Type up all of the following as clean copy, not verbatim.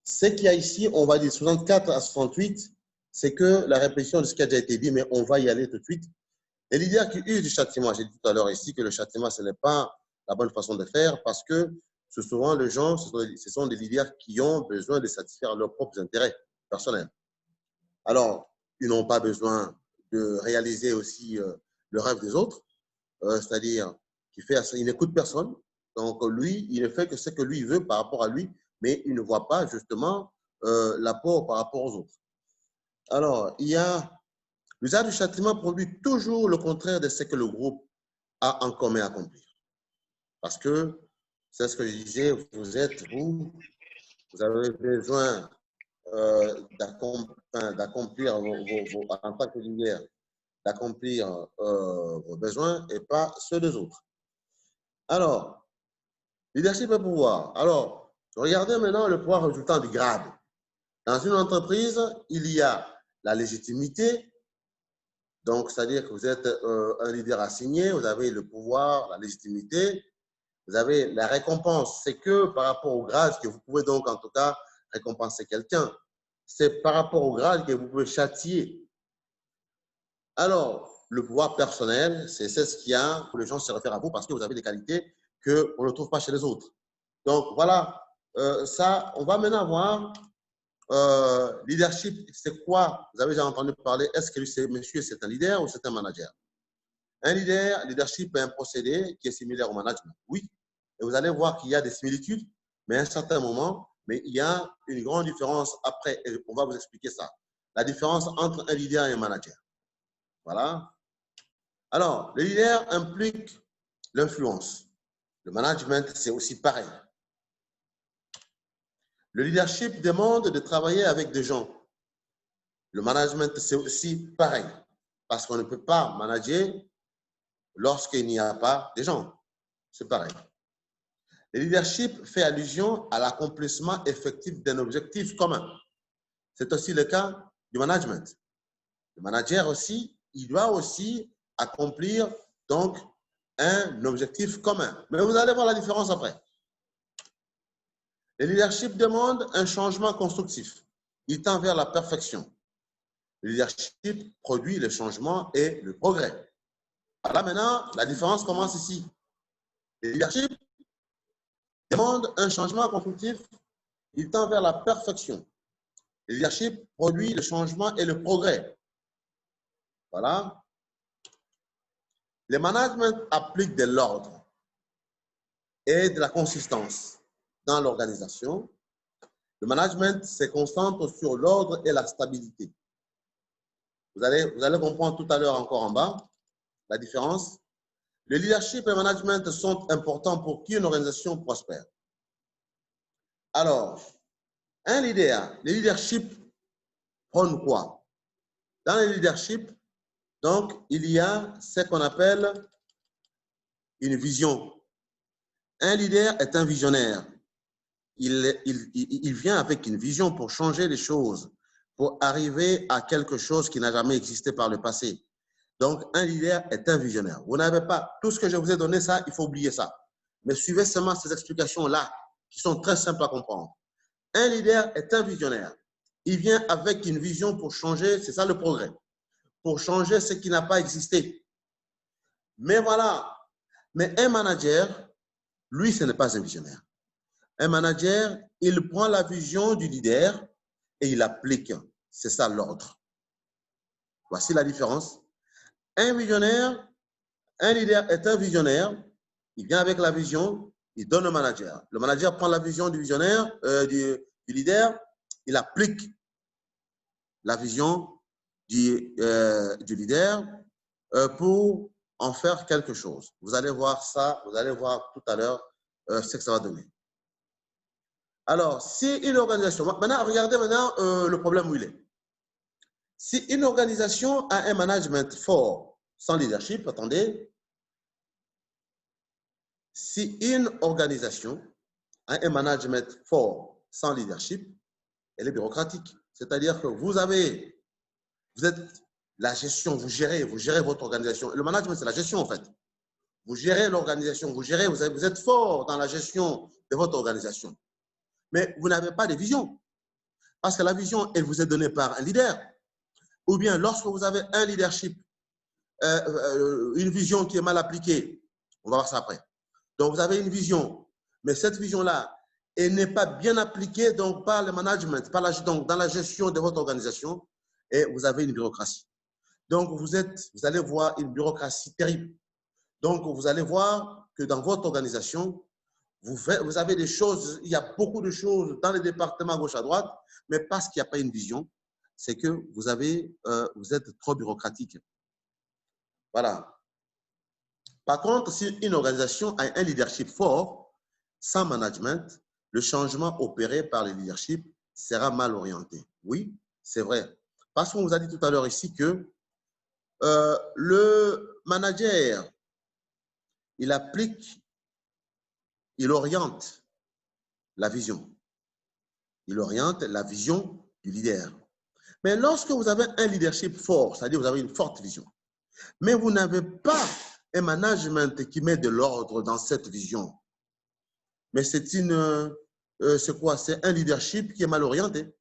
Ce qu'il y a ici, on va dire 64 à 68, c'est que la répétition de ce qui a déjà été dit, mais on va y aller tout de suite. Les leaders qui usent du châtiment, j'ai dit tout à l'heure ici que le châtiment, ce n'est pas la bonne façon de faire parce que souvent, les gens, ce sont des leaders qui ont besoin de satisfaire leurs propres intérêts personnels. Alors, ils n'ont pas besoin de réaliser aussi le rêve des autres, c'est-à-dire qu'il n'écoute personne. Donc, lui, il ne fait que ce que lui veut par rapport à lui, mais il ne voit pas justement l'apport par rapport aux autres. Alors, il y a l'usage du châtiment produit toujours le contraire de ce que le groupe a en commun à accomplir. Parce que, c'est ce que je disais, vous avez besoin d'accomplir en tant que leader, d'accomplir vos besoins et pas ceux des autres. Alors, leadership et pouvoir. Alors, regardez maintenant le pouvoir résultant du grade. Dans une entreprise, il y a la légitimité, donc c'est-à-dire que vous êtes un leader assigné, vous avez le pouvoir, la légitimité, vous avez la récompense. C'est que par rapport au grade que vous pouvez donc en tout cas récompenser quelqu'un. C'est par rapport au grade que vous pouvez châtier. Alors, le pouvoir personnel, c'est ce qu'il y a pour les gens se réfèrent à vous parce que vous avez des qualités qu'on ne trouve pas chez les autres. Donc, voilà, ça, on va maintenant voir leadership, c'est quoi? Vous avez déjà entendu parler, est-ce que monsieur, c'est un leader ou c'est un manager? Un leadership est un procédé qui est similaire au management, oui. Et vous allez voir qu'il y a des similitudes, mais à un certain moment, mais il y a une grande différence après, et on va vous expliquer ça. La différence entre un leader et un manager. Voilà. Alors, le leader implique l'influence. Le management, c'est aussi pareil. Le leadership demande de travailler avec des gens. Le management, c'est aussi pareil. Parce qu'on ne peut pas manager lorsqu'il n'y a pas de gens. C'est pareil. Le leadership fait allusion à l'accomplissement effectif d'un objectif commun. C'est aussi le cas du management. Le manager aussi, il doit aussi accomplir donc un objectif commun. Mais vous allez voir la différence après. Le leadership demande un changement constructif. Il tend vers la perfection. Le leadership produit le changement et le progrès. Voilà, maintenant, la différence commence ici. Le leadership demande un changement constructif. Il tend vers la perfection. Le leadership produit le changement et le progrès. Voilà. Le management applique de l'ordre et de la consistance dans l'organisation. Le management se concentre sur l'ordre et la stabilité. Vous allez comprendre tout à l'heure encore en bas la différence. Le leadership et le management sont importants pour qu'une organisation prospère. Alors, un leader, le leadership prône quoi? Dans le leadership, donc, il y a ce qu'on appelle une vision. Un leader est un visionnaire. Il vient avec une vision pour changer les choses, pour arriver à quelque chose qui n'a jamais existé par le passé. Donc, un leader est un visionnaire. Vous n'avez pas tout ce que je vous ai donné, ça, il faut oublier ça. Mais suivez seulement ces explications-là, qui sont très simples à comprendre. Un leader est un visionnaire. Il vient avec une vision pour changer, c'est ça le progrès, pour changer ce qui n'a pas existé. Mais voilà, mais un manager, lui, ce n'est pas un visionnaire. Un manager, il prend la vision du leader et il applique. C'est ça l'ordre. Voici la différence. Un visionnaire, un leader est un visionnaire. Il vient avec la vision, il donne au manager. Le manager prend la vision du visionnaire, du leader, il applique la vision du leader pour en faire quelque chose. Vous allez voir ça, vous allez voir tout à l'heure ce que ça va donner. Alors, si une organisation, maintenant, regardez maintenant le problème où il est. Si une organisation a un management fort sans leadership, attendez, si une organisation a un management fort sans leadership, elle est bureaucratique. C'est-à-dire que vous êtes la gestion, vous gérez votre organisation. Le management, c'est la gestion en fait. Vous gérez l'organisation, vous êtes fort dans la gestion de votre organisation. Mais vous n'avez pas de vision. Parce que la vision, elle vous est donnée par un leader. Ou bien, lorsque vous avez un leadership, une vision qui est mal appliquée, on va voir ça après. Donc, vous avez une vision, mais cette vision-là, elle n'est pas bien appliquée donc, par le management, donc, dans la gestion de votre organisation, et vous avez une bureaucratie. Donc, vous allez voir une bureaucratie terrible. Donc, vous allez voir que dans votre organisation, vous avez des choses, il y a beaucoup de choses dans les départements à gauche à droite, mais parce qu'il n'y a pas une vision, c'est que vous êtes trop bureaucratique. Voilà. Par contre, si une organisation a un leadership fort, sans management, le changement opéré par le leadership sera mal orienté. Oui, c'est vrai. Parce qu'on vous a dit tout à l'heure ici que le manager, il applique, il oriente la vision. Il oriente la vision du leader. Mais lorsque vous avez un leadership fort, c'est-à-dire vous avez une forte vision, mais vous n'avez pas un management qui met de l'ordre dans cette vision, mais c'est quoi? C'est un leadership qui est mal orienté.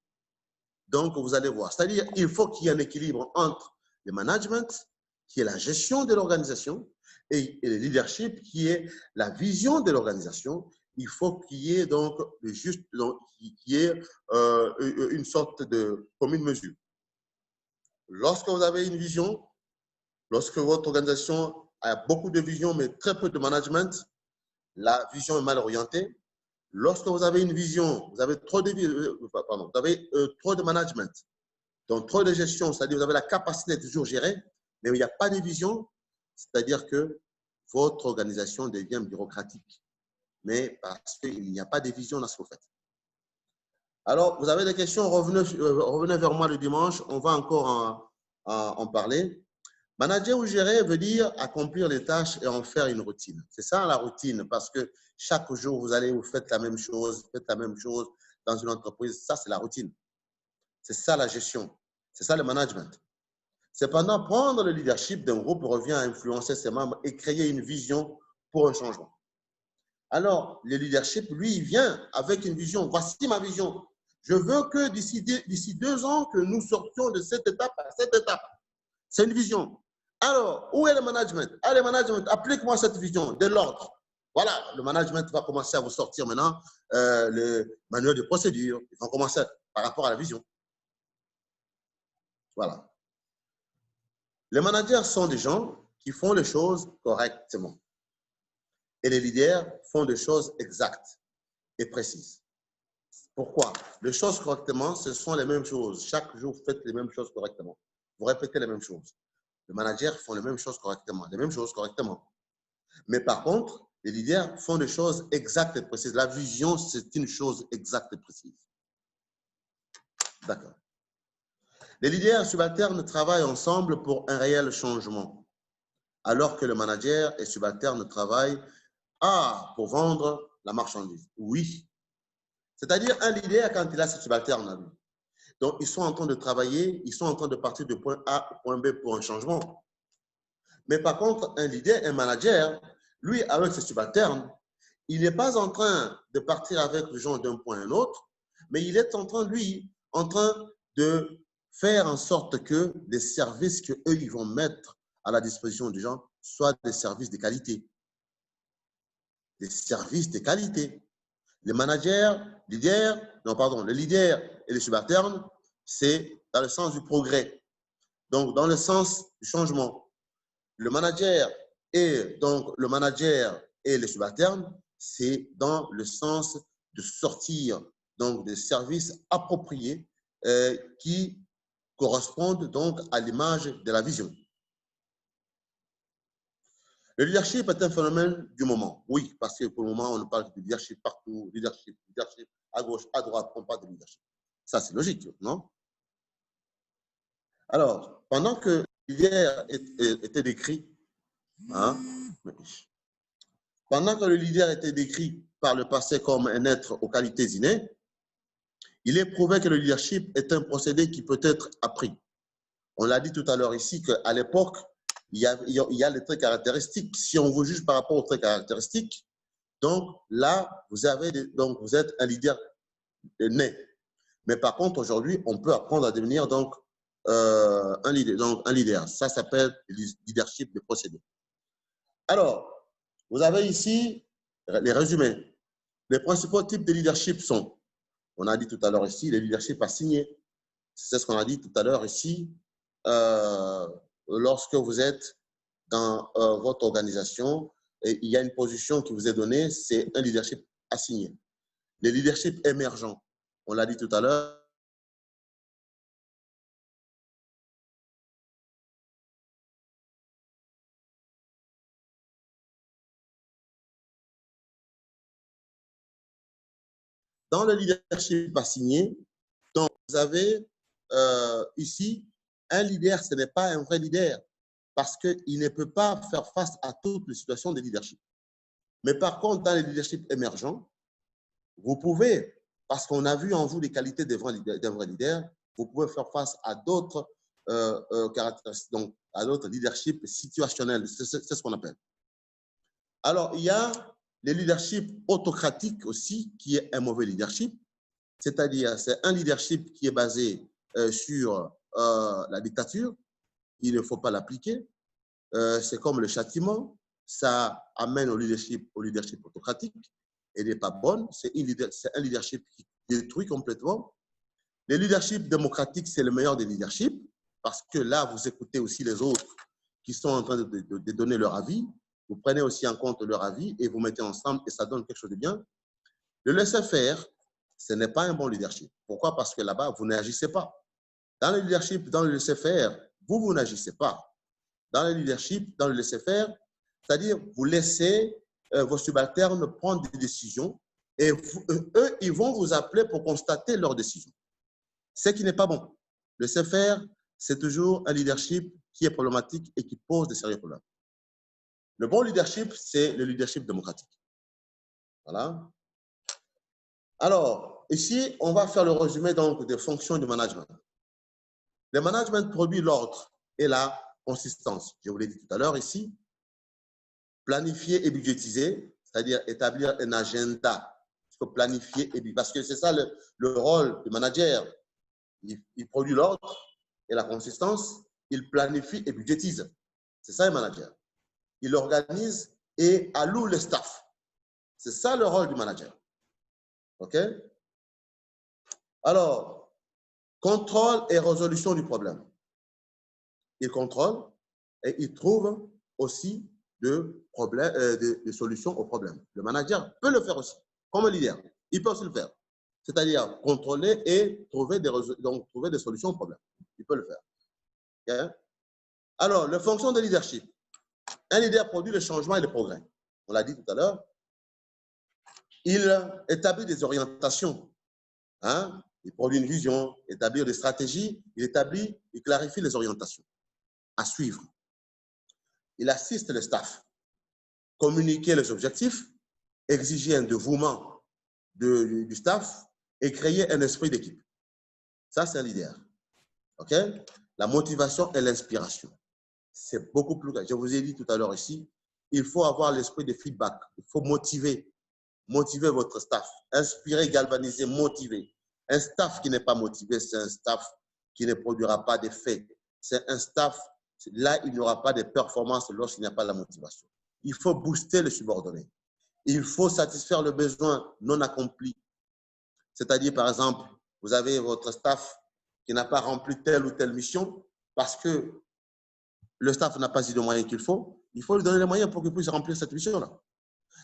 Donc, vous allez voir. C'est-à-dire il faut qu'il y ait un équilibre entre le management, qui est la gestion de l'organisation, et le leadership, qui est la vision de l'organisation. Il faut qu'il y ait donc une sorte de commune mesure. Lorsque vous avez une vision, lorsque votre organisation a beaucoup de vision, mais très peu de management, la vision est mal orientée. Lorsque vous avez une vision, vous avez trop de management, donc trop de gestion, c'est-à-dire vous avez la capacité de toujours gérer, mais il n'y a pas de vision, c'est-à-dire que votre organisation devient bureaucratique, mais parce qu'il n'y a pas de vision dans ce que vous faites. Alors, vous avez des questions, revenez vers moi le dimanche, on va encore en parler. Manager ou gérer veut dire accomplir les tâches et en faire une routine. C'est ça la routine, parce que chaque jour, vous faites la même chose, dans une entreprise. Ça, c'est la routine. C'est ça la gestion. C'est ça le management. Cependant, prendre le leadership d'un groupe revient à influencer ses membres et créer une vision pour un changement. Alors, le leadership, lui, il vient avec une vision. Voici ma vision. Je veux que d'ici 2 ans, que nous sortions de cette étape à cette étape. C'est une vision. Alors, où est le management? Allez, management, applique-moi cette vision de l'ordre. Voilà, le management va commencer à vous sortir maintenant le manuel de procédure. Ils vont commencer par rapport à la vision. Voilà. Les managers sont des gens qui font les choses correctement. Et les leaders font des choses exactes et précises. Pourquoi? Les choses correctement, ce sont les mêmes choses. Chaque jour, vous faites les mêmes choses correctement. Vous répétez les mêmes choses. Les managers font les mêmes choses correctement. Mais par contre, les leaders font des choses exactes et précises. La vision, c'est une chose exacte et précise. D'accord. Les leaders subalternes travaillent ensemble pour un réel changement, alors que le manager et subalterne travaillent pour vendre la marchandise. Oui. C'est-à-dire un leader, quand il a ses subalternes à lui, donc ils sont en train de travailler, ils sont en train de partir de point A au point B pour un changement. Mais par contre, un leader, un manager, lui, avec ses subalternes, il n'est pas en train de partir avec les gens d'un point à un autre, mais il est en train de faire en sorte que les services qu'eux, ils vont mettre à la disposition des gens soient des services de qualité. Des services de qualité. Les managers, le leader et les subalternes, c'est dans le sens du progrès. Donc, dans le sens du changement. Le manager et les subalternes, c'est dans le sens de sortir donc des services appropriés qui correspondent donc à l'image de la vision. Le leadership est un phénomène du moment. Oui, parce que pour le moment, on parle de leadership partout, leadership, à gauche, à droite, on parle de leadership. Ça, c'est logique, non? Alors, pendant que le leader était décrit, pendant que le leader était décrit par le passé comme un être aux qualités innées, il est prouvé que le leadership est un procédé qui peut être appris. On l'a dit tout à l'heure ici qu'à l'époque, il y a les traits caractéristiques. Si on vous juge par rapport aux traits caractéristiques, donc là, vous êtes un leader né. Mais par contre, aujourd'hui, on peut apprendre à devenir donc, un leader. Ça s'appelle le leadership de procédé. Alors, vous avez ici les résumés. Les principaux types de leadership sont, on a dit tout à l'heure ici, le leadership assigné. C'est ce qu'on a dit tout à l'heure ici. Lorsque vous êtes dans votre organisation et il y a une position qui vous est donnée, c'est un leadership assigné. Le leadership émergent, on l'a dit tout à l'heure. Dans le leadership assigné, donc vous avez ici un leader, ce n'est pas un vrai leader parce qu'il ne peut pas faire face à toutes les situations de leadership. Mais par contre, dans le leadership émergent, vous pouvez, parce qu'on a vu en vous les qualités d'un vrai leader, vous pouvez faire face à d'autres caractéristiques, donc à d'autres leadership situationnels, c'est ce qu'on appelle. Alors, il y a le leadership autocratique aussi, qui est un mauvais leadership, c'est-à-dire c'est un leadership qui est basé sur la dictature, il ne faut pas l'appliquer, c'est comme le châtiment, ça amène au leadership autocratique, et n'est pas bonne, c'est un leadership qui détruit complètement. Le leadership démocratique, c'est le meilleur des leaderships, parce que là, vous écoutez aussi les autres qui sont en train de donner leur avis, vous prenez aussi en compte leur avis et vous mettez ensemble et ça donne quelque chose de bien. Le laisser-faire, ce n'est pas un bon leadership. Pourquoi? Parce que là-bas, vous n'agissez pas. Dans le leadership, dans le laisser-faire, vous n'agissez pas. Dans le leadership, dans le laisser-faire, c'est-à-dire vous laissez vos subalternes prendre des décisions et eux, ils vont vous appeler pour constater leurs décisions. Ce qui n'est pas bon. Le laisser-faire, c'est toujours un leadership qui est problématique et qui pose de sérieux problèmes. Le bon leadership, c'est le leadership démocratique. Voilà. Alors, ici, on va faire le résumé donc des fonctions du management. Le management produit l'ordre et la consistance. Je vous l'ai dit tout à l'heure ici. Planifier et budgétiser, c'est-à-dire établir un agenda. Il faut planifier et budgétiser. Parce que c'est ça le rôle du manager. Il produit l'ordre et la consistance. Il planifie et budgétise. C'est ça le manager. Il organise et alloue le staff. C'est ça le rôle du manager. OK? Alors, contrôle et résolution du problème. Il contrôle et il trouve aussi des solutions aux problèmes. Le manager peut le faire aussi, comme un leader. Il peut aussi le faire. C'est-à-dire contrôler et trouver des solutions aux problèmes. Il peut le faire. Okay? Alors, les fonctions de leadership. Un leader produit le changement et le progrès. On l'a dit tout à l'heure. Il établit des orientations. Hein? Il produit une vision, établir des stratégies, il clarifie les orientations à suivre. Il assiste le staff, communiquer les objectifs, exiger un dévouement du staff et créer un esprit d'équipe. Ça, c'est un leader. OK? La motivation et l'inspiration. C'est beaucoup plus... Je vous ai dit tout à l'heure ici, il faut avoir l'esprit de feedback. Il faut motiver votre staff. Inspirer, galvaniser, motiver. Un staff qui n'est pas motivé, c'est un staff qui ne produira pas d'effets. C'est un staff, là, il n'y aura pas de performance lorsqu'il n'y a pas la motivation. Il faut booster le subordonné. Il faut satisfaire le besoin non accompli. C'est-à-dire, par exemple, vous avez votre staff qui n'a pas rempli telle ou telle mission parce que le staff n'a pas eu de moyens qu'il faut. Il faut lui donner les moyens pour qu'il puisse remplir cette mission-là.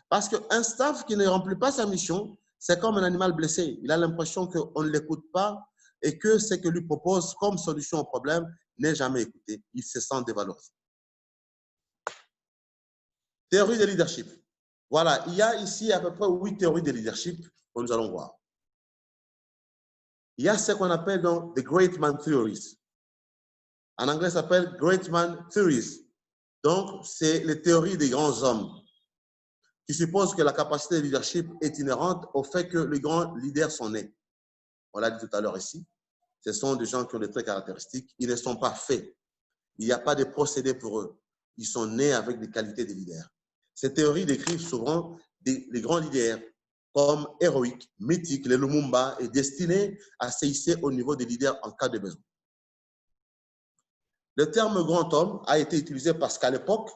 Parce qu'un staff qui ne remplit pas sa mission, c'est comme un animal blessé. Il a l'impression qu'on ne l'écoute pas et que ce que lui propose comme solution au problème n'est jamais écouté. Il se sent dévalorisé. Théorie de leadership. Voilà, il y a ici à peu près 8 théories de leadership que nous allons voir. Il y a ce qu'on appelle donc the Great Man Theories. En anglais, ça s'appelle Great Man Theories. Donc, c'est les théories des grands hommes qui supposent que la capacité de leadership est inhérente au fait que les grands leaders sont nés. On l'a dit tout à l'heure ici. Ce sont des gens qui ont des traits caractéristiques. Ils ne sont pas faits. Il n'y a pas de procédé pour eux. Ils sont nés avec des qualités de leaders. Ces théories décrivent souvent les grands leaders comme héroïque, mythique, les Lumumba, est destiné à se hisser au niveau des leaders en cas de besoin. Le terme grand homme a été utilisé parce qu'à l'époque,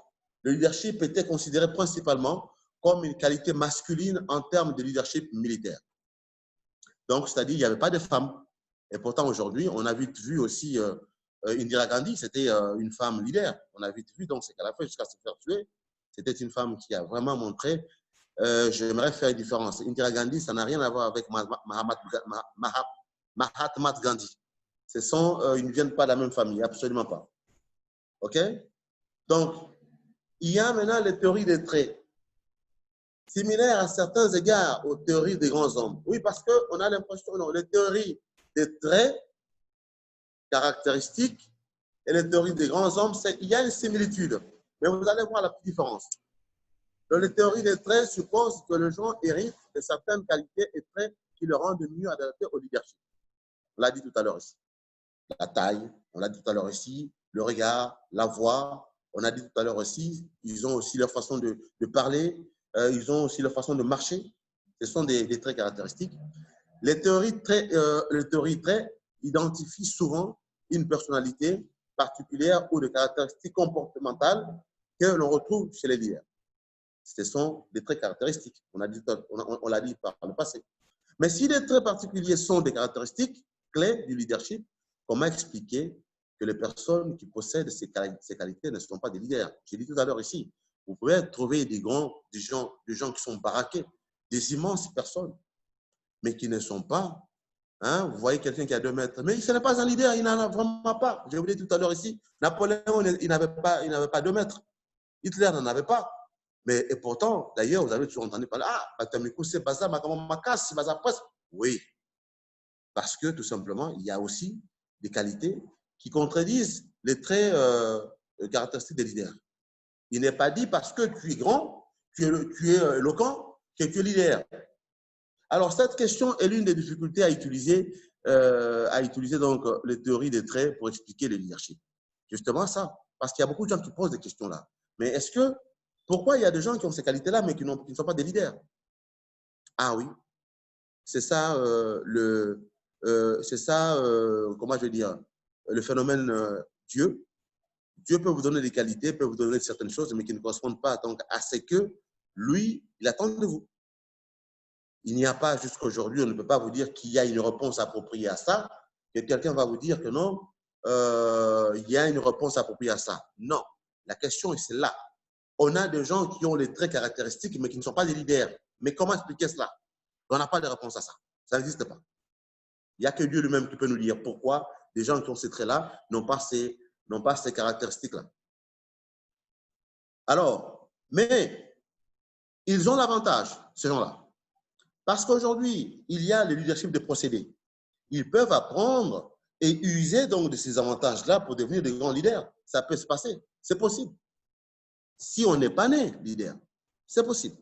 le leadership était considéré principalement comme une qualité masculine en termes de leadership militaire. Donc, c'est-à-dire qu'il n'y avait pas de femmes. Et pourtant, aujourd'hui, on a vite vu aussi Indira Gandhi, c'était une femme leader. On a vite vu donc ce qu'elle a fait jusqu'à se faire tuer. C'était une femme qui a vraiment montré, j'aimerais faire une différence. Indira Gandhi, ça n'a rien à voir avec Mahatma Gandhi. Ils ne viennent pas de la même famille, absolument pas. OK? Donc, il y a maintenant les théories des traits, similaires à certains égards aux théories des grands hommes. Oui, parce qu'on a l'impression, non, les théories des traits caractéristiques et les théories des grands hommes, il y a une similitude, mais vous allez voir la petite différence. Donc, les théories des traits supposent que les gens héritent de certaines qualités et traits qui le rendent mieux adaptés au leadership. On l'a dit tout à l'heure ici. La taille, on l'a dit tout à l'heure ici, le regard, la voix, on a dit tout à l'heure aussi, ils ont aussi leur façon de parler, ils ont aussi leur façon de marcher. Ce sont des traits caractéristiques. Les théories traits identifient souvent une personnalité particulière ou des caractéristiques comportementales que l'on retrouve chez les leaders. Ce sont des traits caractéristiques, on l'a dit par le passé. Mais si les traits particuliers sont des caractéristiques clés du leadership, comment expliquer que les personnes qui possèdent ces qualités ne sont pas des leaders? J'ai dit tout à l'heure ici, vous pouvez trouver des gens qui sont baraqués, des immenses personnes, mais qui ne sont pas, hein, vous voyez quelqu'un qui a 2 mètres, mais ce n'est pas un leader, il n'en a vraiment pas. Je vous l'ai dit tout à l'heure ici, Napoléon, il n'avait pas 2 mètres. Hitler n'en avait pas. Mais, et pourtant, d'ailleurs, vous avez toujours entendu parler, Batamikou, c'est Baza, Makamamakas, Baza Presse. Oui, parce que tout simplement, il y a aussi des qualités qui contredisent les traits caractéristiques des leaders. Il n'est pas dit parce que tu es grand, tu es éloquent, que tu es leader. Alors, cette question est l'une des difficultés à utiliser donc les théories des traits pour expliquer le leadership. Justement ça, parce qu'il y a beaucoup de gens qui posent des questions là. Mais pourquoi il y a des gens qui ont ces qualités-là, mais qui ne sont pas des leaders? Ah oui, c'est ça, comment je veux dire, le phénomène Dieu. Dieu peut vous donner des qualités, peut vous donner certaines choses, mais qui ne correspondent pas donc, à ce que lui, il attend de vous. Il n'y a pas, jusqu'à aujourd'hui, on ne peut pas vous dire qu'il y a une réponse appropriée à ça, que quelqu'un va vous dire que non, il y a une réponse appropriée à ça. Non, la question est celle-là. On a des gens qui ont les traits caractéristiques, mais qui ne sont pas des leaders. Mais comment expliquer cela? On n'a pas de réponse à ça. Ça n'existe pas. Il n'y a que Dieu lui-même qui peut nous dire pourquoi des gens qui ont ces traits-là n'ont pas ces caractéristiques-là. Alors, mais ils ont l'avantage, ces gens-là. Parce qu'aujourd'hui, il y a le leadership de procédés. Ils peuvent apprendre et user donc de ces avantages-là pour devenir de grands leaders. Ça peut se passer. C'est possible. Si on n'est pas né leader, c'est possible.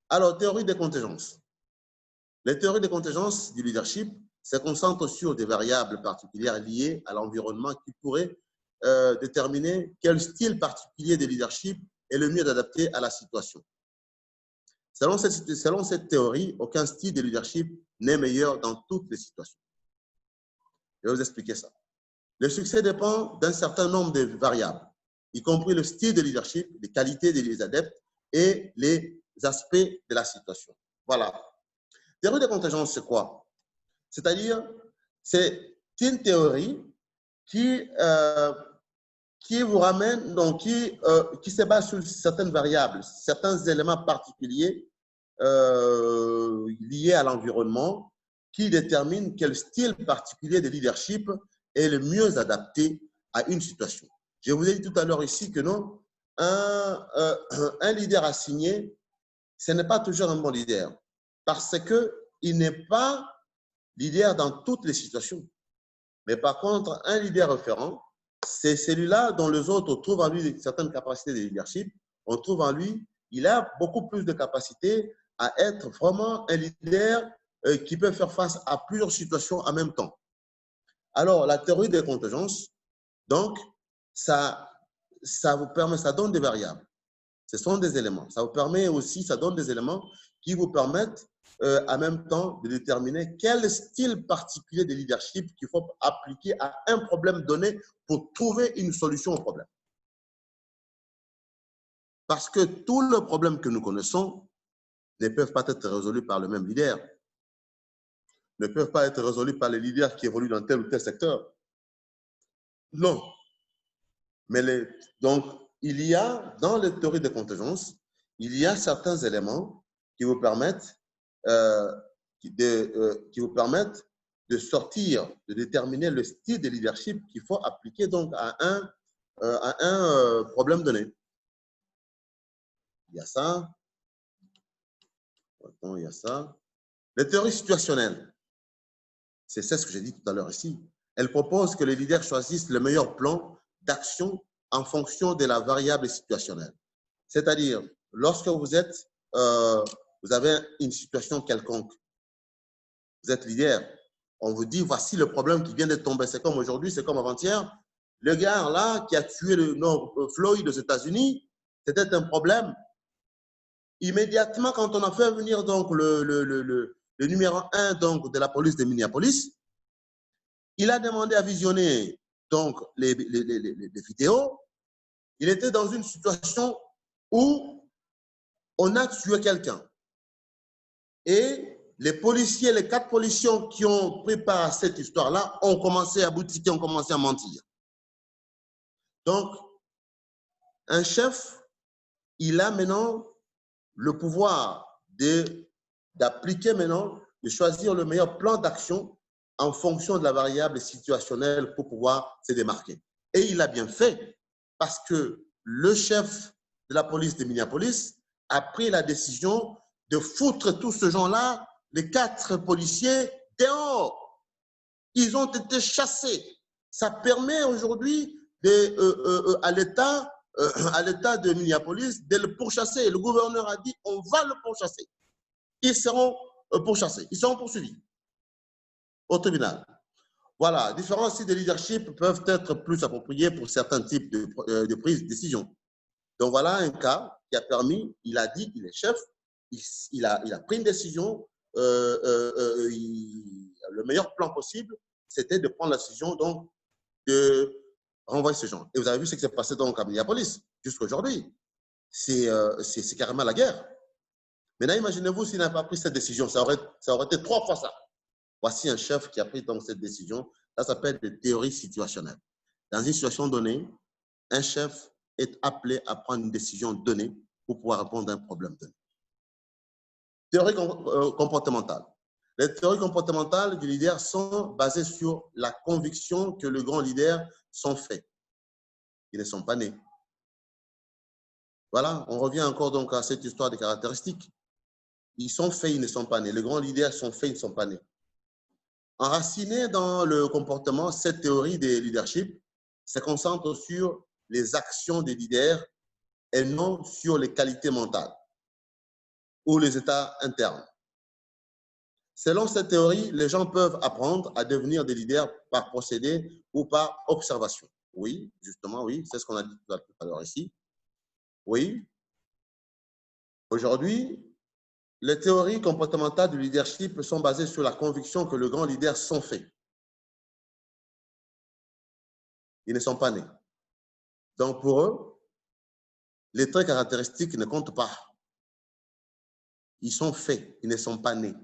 Alors, théorie des contingences. Les théories des contingences du leadership se concentrent sur des variables particulières liées à l'environnement qui pourraient déterminer quel style particulier de leadership est le mieux adapté à la situation. Selon cette théorie, aucun style de leadership n'est meilleur dans toutes les situations. Je vais vous expliquer ça. Le succès dépend d'un certain nombre de variables, y compris le style de leadership, les qualités des adeptes et les aspects de la situation. Voilà. Théorie des contingences, c'est quoi? C'est-à-dire, c'est une théorie qui vous ramène, donc qui se base sur certaines variables, certains éléments particuliers liés à l'environnement qui déterminent quel style particulier de leadership est le mieux adapté à une situation. Je vous ai dit tout à l'heure ici que non, un leader assigné, ce n'est pas toujours un bon leader parce qu'il n'est pas leader dans toutes les situations. Mais par contre, un leader référent, c'est celui-là dont les autres trouvent en lui certaines capacités de leadership. On trouve en lui, il a beaucoup plus de capacités à être vraiment un leader qui peut faire face à plusieurs situations en même temps. Alors, la théorie des contingences, donc, ça vous permet, ça donne des variables. Ce sont des éléments. Ça vous permet aussi, ça donne des éléments qui vous permettent en même temps de déterminer quel style particulier de leadership qu'il faut appliquer à un problème donné pour trouver une solution au problème. Parce que tous les problèmes que nous connaissons ne peuvent pas être résolus par le même leader, ne peuvent pas être résolus par les leaders qui évoluent dans tel ou tel secteur. Non. Mais donc, il y a, dans les théories de contingence, il y a certains éléments qui vous permettent, de sortir, de déterminer le style de leadership qu'il faut appliquer donc à un problème donné. Il y a ça. Attends, il y a ça. Les théories situationnelles, c'est ce que j'ai dit tout à l'heure ici. Elles proposent que les leaders choisissent le meilleur plan d'action en fonction de la variable situationnelle. C'est-à-dire, lorsque vous avez une situation quelconque, vous êtes leader, on vous dit, voici le problème qui vient de tomber. C'est comme aujourd'hui, c'est comme avant-hier. Le gars là qui a tué Floyd aux États-Unis, c'était un problème. Immédiatement, quand on a fait venir donc le numéro 1 donc, de la police de Minneapolis, il a demandé à visionner donc, les vidéos. Il était dans une situation où on a tué quelqu'un. Et les policiers, les 4 policiers qui ont pris part à cette histoire-là ont commencé à boutiquer, ont commencé à mentir. Donc, un chef, il a maintenant le pouvoir d'appliquer maintenant, de choisir le meilleur plan d'action en fonction de la variable situationnelle pour pouvoir se démarquer. Et il a bien fait parce que le chef de la police de Minneapolis a pris la décision de foutre tous ces gens-là, les 4 policiers, dehors. Ils ont été chassés. Ça permet aujourd'hui à l'État de Minneapolis de le pourchasser. Le gouverneur a dit, on va le pourchasser. Ils seront pourchassés, ils seront poursuivis au tribunal. Voilà, différents styles de leadership peuvent être plus appropriés pour certains types de prise de décision. Donc voilà un cas qui a permis, il a dit, il est chef, il a pris une décision, le meilleur plan possible, c'était de prendre la décision donc de renvoyer ces gens. Et vous avez vu ce qui s'est passé donc à Minneapolis jusqu'à aujourd'hui. C'est carrément la guerre. Maintenant, imaginez-vous s'il n'a pas pris cette décision, ça aurait été 3 fois ça. Voici un chef qui a pris donc cette décision. Ça s'appelle des théories situationnelles. Dans une situation donnée, un chef est appelé à prendre une décision donnée pour pouvoir répondre à un problème donné. Théorie comportementale. Les théories comportementales du leader sont basées sur la conviction que les grands leaders sont faits. Ils ne sont pas nés. Voilà, on revient encore donc à cette histoire des caractéristiques. Ils sont faits, ils ne sont pas nés. Les grands leaders sont faits, ils ne sont pas nés. Enracinée dans le comportement, cette théorie des leadership se concentre sur les actions des leaders et non sur les qualités mentales ou les états internes. Selon cette théorie, les gens peuvent apprendre à devenir des leaders par procédé ou par observation. Oui, justement, oui, c'est ce qu'on a dit tout à l'heure ici. Oui. Aujourd'hui, les théories comportementales du leadership sont basées sur la conviction que les grands leaders sont faits. Ils ne sont pas nés. Donc, pour eux, les traits caractéristiques ne comptent pas. Ils sont faits, ils ne sont pas nés.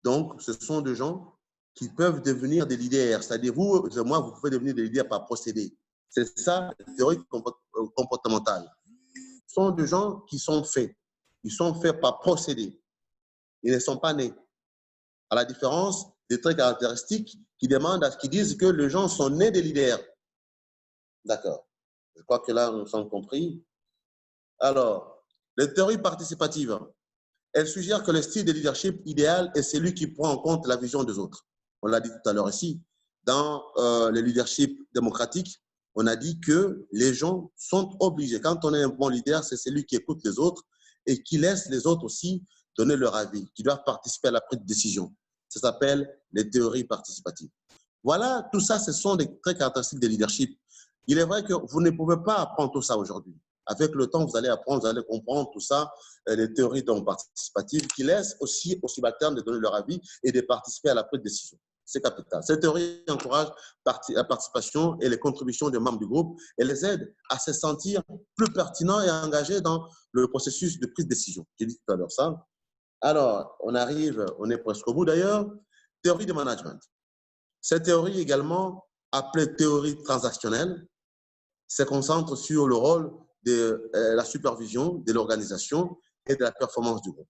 Donc, ce sont des gens qui peuvent devenir des leaders. C'est-à-dire, vous et moi, vous pouvez devenir des leaders par procédé. C'est ça, la théorie comportementale. Ce sont des gens qui sont faits. Ils sont faits par procédé. Ils ne sont pas nés. À la différence des traits caractéristiques qui disent que les gens sont nés des leaders. D'accord. Je crois que là, nous sommes compris. Alors, les théories participatives, elles suggèrent que le style de leadership idéal est celui qui prend en compte la vision des autres. On l'a dit tout à l'heure ici. Dans le leadership démocratique, on a dit que les gens sont obligés. Quand on est un bon leader, c'est celui qui écoute les autres et qui laisse les autres aussi donner leur avis, qui doivent participer à la prise de décision. Ça s'appelle les théories participatives. Voilà, tout ça, ce sont des traits caractéristiques de leadership. Il est vrai que vous ne pouvez pas apprendre tout ça aujourd'hui. Avec le temps, vous allez apprendre, vous allez comprendre tout ça, les théories donc participatives qui laissent aussi aux subalternes de donner leur avis et de participer à la prise de décision. C'est capital. Cette théorie encourage la participation et les contributions des membres du groupe et les aide à se sentir plus pertinents et engagés dans le processus de prise de décision. J'ai dit tout à l'heure ça. Alors, on est presque au bout d'ailleurs. Théorie de management. Cette théorie également, appelée théorie transactionnelle, se concentre sur le rôle de la supervision de l'organisation et de la performance du groupe.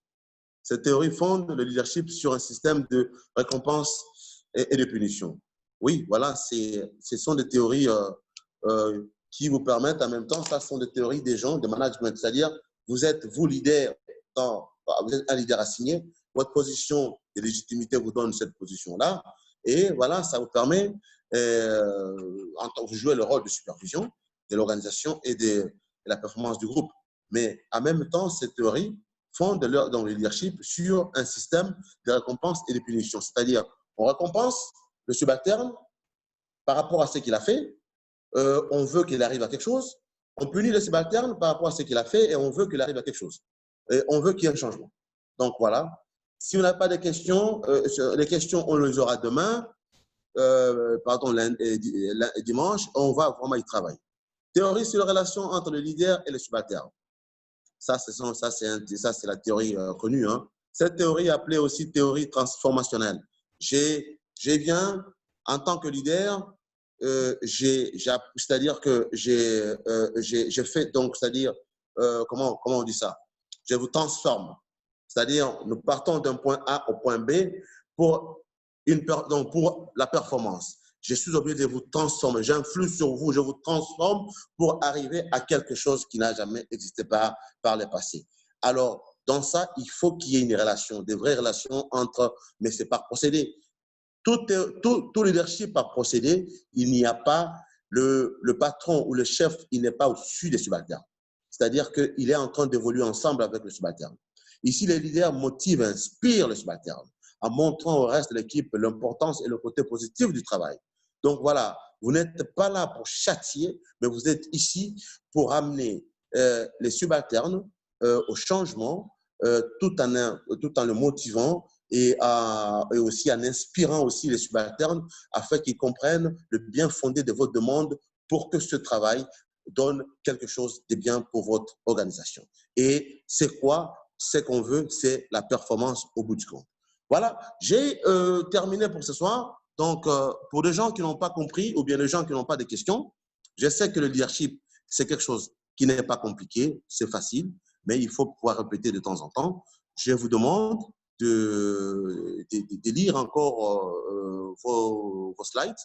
Cette théorie fonde le leadership sur un système de récompense et de punition. Oui, voilà, ce sont des théories qui vous permettent en même temps, ça sont des théories des gens, de management, c'est-à-dire vous êtes, vous leader, vous êtes un leader assigné, votre position de légitimité vous donne cette position-là, et voilà, ça vous permet, vous jouez le rôle de supervision de l'organisation et de la performance du groupe. Mais en même temps, cette théorie fonde dans le leadership sur un système de récompense et de punition, c'est-à-dire on récompense le subalterne par rapport à ce qu'il a fait, on veut qu'il arrive à quelque chose, on punit le subalterne par rapport à ce qu'il a fait et on veut qu'il arrive à quelque chose. Et on veut qu'il y ait un changement. Donc voilà. Si on n'a pas de questions, les questions, on les aura demain, dimanche, on va vraiment y travailler. Théorie sur la relation entre le leader et le subalterne. Ça, c'est la théorie connue. Hein. Cette théorie appelée aussi théorie transformationnelle. J'ai bien, en tant que leader, c'est-à-dire que j'ai fait, donc, c'est-à-dire, comment on dit ça? Je vous transforme. C'est-à-dire, nous partons d'un point A au point B pour la performance. Je suis obligé de vous transformer. J'influe sur vous, je vous transforme pour arriver à quelque chose qui n'a jamais existé par le passé. Alors, dans ça, il faut qu'il y ait une relation, des vraies relations entre, mais c'est par procédé. Tout leadership par procédé, il n'y a pas le patron ou le chef, il n'est pas au-dessus des subalternes. C'est-à-dire qu'il est en train d'évoluer ensemble avec le subalterne. Ici, les leaders motivent, inspirent le subalterne en montrant au reste de l'équipe l'importance et le côté positif du travail. Donc voilà, vous n'êtes pas là pour châtier, mais vous êtes ici pour amener les subalternes au changement tout en le motivant et aussi en inspirant aussi les subalternes afin qu'ils comprennent le bien fondé de votre demande pour que ce travail donne quelque chose de bien pour votre organisation. Et c'est quoi? Ce qu'on veut, c'est la performance au bout du compte. Voilà, j'ai terminé pour ce soir. Donc, pour les gens qui n'ont pas compris ou bien les gens qui n'ont pas de questions, je sais que le leadership, c'est quelque chose qui n'est pas compliqué, c'est facile, mais il faut pouvoir répéter de temps en temps. Je vous demande de lire encore vos slides.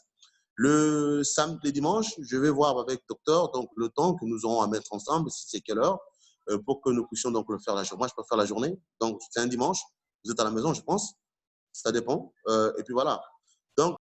Le samedi, le dimanche, je vais voir avec le docteur donc, le temps que nous aurons à mettre ensemble, si c'est quelle heure, pour que nous puissions donc le faire la journée. Moi, je peux faire la journée, donc c'est un dimanche. Vous êtes à la maison, je pense. Ça dépend. Et puis voilà. Donc,